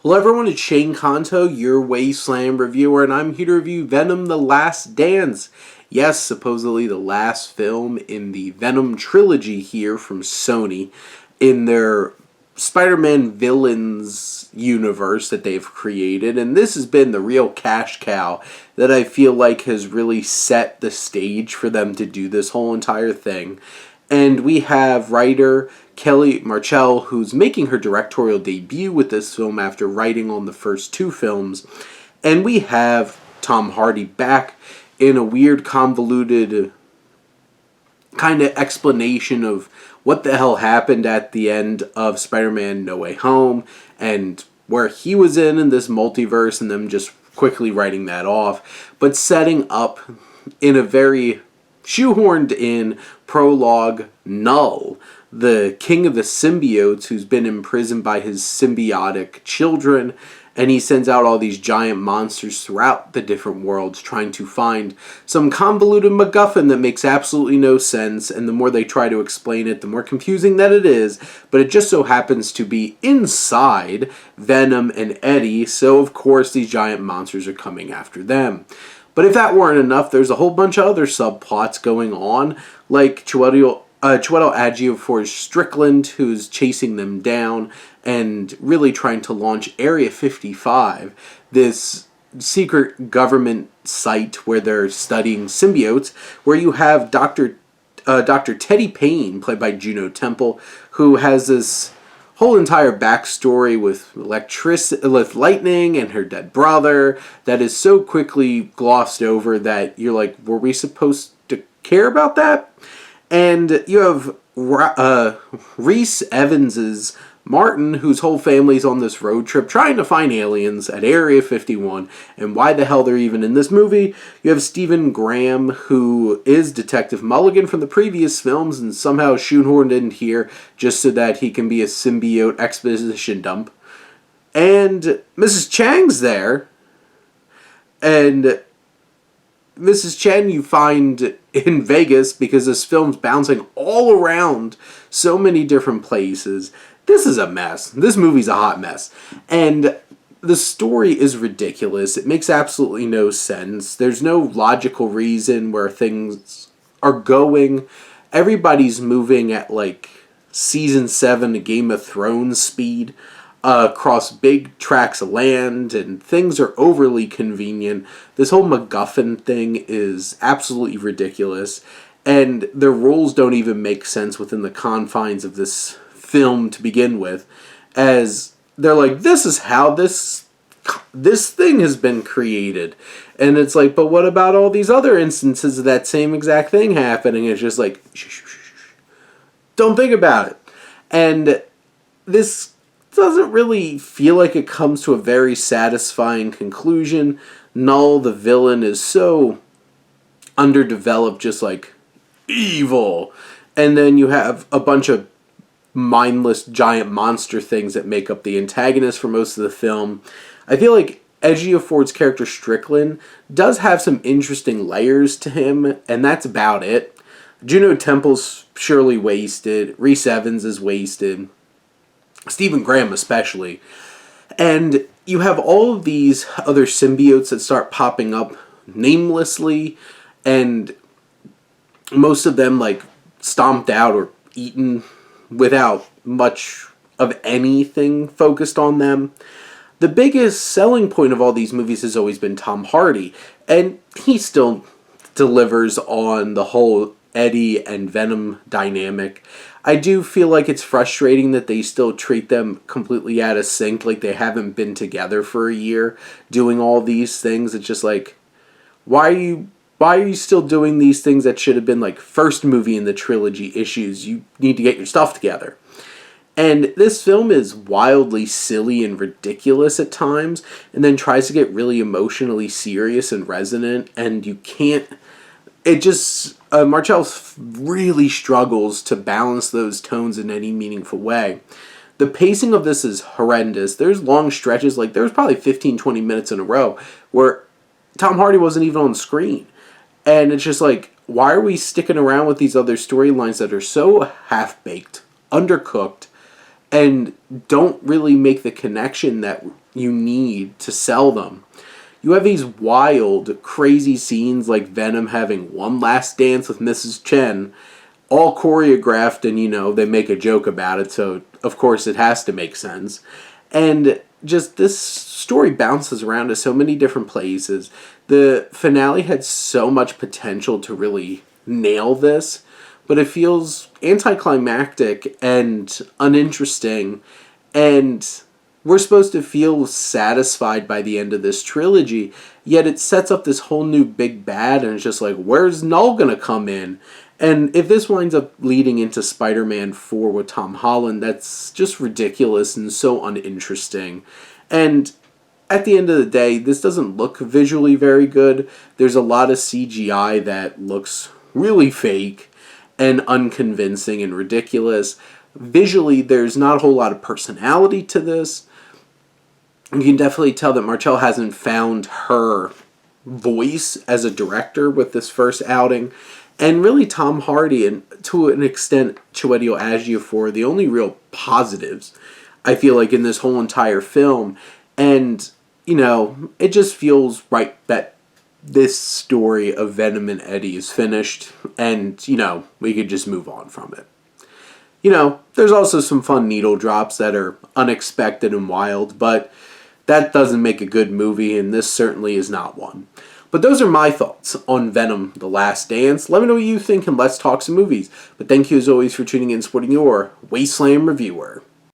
Hello everyone, it's Shane Kanto, your Wasteland reviewer, and I'm here to review Venom: The Last Dance. Yes, supposedly the last film in the Venom trilogy here from Sony in their Spider-Man villains universe that they've created, and this has been the real cash cow that I feel like has really set the stage for them to do this whole entire thing. And we have writer Kelly Marchell, who's making her directorial debut with this film after writing on the first two films. And we have Tom Hardy back in a weird, convoluted kind of explanation of what the hell happened at the end of Spider-Man No Way Home and where he was in this multiverse, and them just quickly writing that off, but setting up in a very shoehorned in prologue Null, the king of the symbiotes who's been imprisoned by his symbiotic children, and he sends out all these giant monsters throughout the different worlds trying to find some convoluted MacGuffin that makes absolutely no sense, and the more they try to explain it, the more confusing that it is, but it just so happens to be inside Venom and Eddie, so of course these giant monsters are coming after them. But if that weren't enough, there's a whole bunch of other subplots going on, like Chiwetel Ejiofor's Strickland, who's chasing them down and really trying to launch Area 55, this secret government site where they're studying symbiotes, where you have Dr. Teddy Payne, played by Juno Temple, who has this whole entire backstory with lightning and her dead brother that is so quickly glossed over that you're like, were we supposed to care about that? And you have Rhys Evans's Martin, whose whole family's on this road trip trying to find aliens at Area 51, and why the hell they're even in this movie. You have Stephen Graham, who is Detective Mulligan from the previous films and somehow shoehorned in here just so that he can be a symbiote exposition dump. And Mrs. Chang's there, and Mrs. Chen you find in Vegas because this film's bouncing all around so many different places. This is a mess. This movie's a hot mess. And the story is ridiculous. It makes absolutely no sense. There's no logical reason where things are going. Everybody's moving at like season 7 of Game of Thrones speed across big tracts of land, and things are overly convenient. This whole MacGuffin thing is absolutely ridiculous, and the rules don't even make sense within the confines of this film to begin with, as they're like, this is how this thing has been created, and it's like, but what about all these other instances of that same exact thing happening? It's just like, shh, don't think about it. And this doesn't really feel like it comes to a very satisfying conclusion. Null, the villain, is so underdeveloped, just like evil, and then you have a bunch of mindless giant monster things that make up the antagonist for most of the film. I feel like Ejiofor's character Strickland does have some interesting layers to him, and that's about it. Juno Temple's surely wasted. Rhys Evans is wasted. Stephen Graham especially. And you have all of these other symbiotes that start popping up namelessly, and most of them like stomped out or eaten without much of anything focused on them. The biggest selling point of all these movies has always been Tom Hardy, and he still delivers on the whole Eddie and Venom dynamic. I do feel like it's frustrating that they still treat them completely out of sync, like they haven't been together for a year doing all these things. It's just like, why are you still doing these things that should have been like first movie in the trilogy issues? You need to get your stuff together. And this film is wildly silly and ridiculous at times, and then tries to get really emotionally serious and resonant, and you can't. It just, Marchell really struggles to balance those tones in any meaningful way. The pacing of this is horrendous. There's long stretches, like there was probably 15-20 minutes in a row where Tom Hardy wasn't even on screen. And it's just like, why are we sticking around with these other storylines that are so half-baked, undercooked, and don't really make the connection that you need to sell them. You have these wild, crazy scenes like Venom having one last dance with Mrs. Chen, all choreographed, and they make a joke about it, so of course it has to make sense. And just this story bounces around to so many different places. The finale had so much potential to really nail this, but it feels anticlimactic and uninteresting, and we're supposed to feel satisfied by the end of this trilogy, yet it sets up this whole new big bad, and it's just like, where's Null gonna come in? And if this winds up leading into Spider-Man 4 with Tom Holland, that's just ridiculous and so uninteresting. And at the end of the day, this doesn't look visually very good. There's a lot of CGI that looks really fake and unconvincing and ridiculous. Visually, there's not a whole lot of personality to this. You can definitely tell that Marcel hasn't found her voice as a director with this first outing. And really, Tom Hardy and, to an extent, Chiwetel Ejiofor, the only real positives, I feel like, in this whole entire film. And, it just feels right that this story of Venom and Eddie is finished, and, we could just move on from it. There's also some fun needle drops that are unexpected and wild, but that doesn't make a good movie, and this certainly is not one. But those are my thoughts on Venom: The Last Dance. Let me know what you think, and let's talk some movies. But thank you as always for tuning in and supporting your Wasteland reviewer.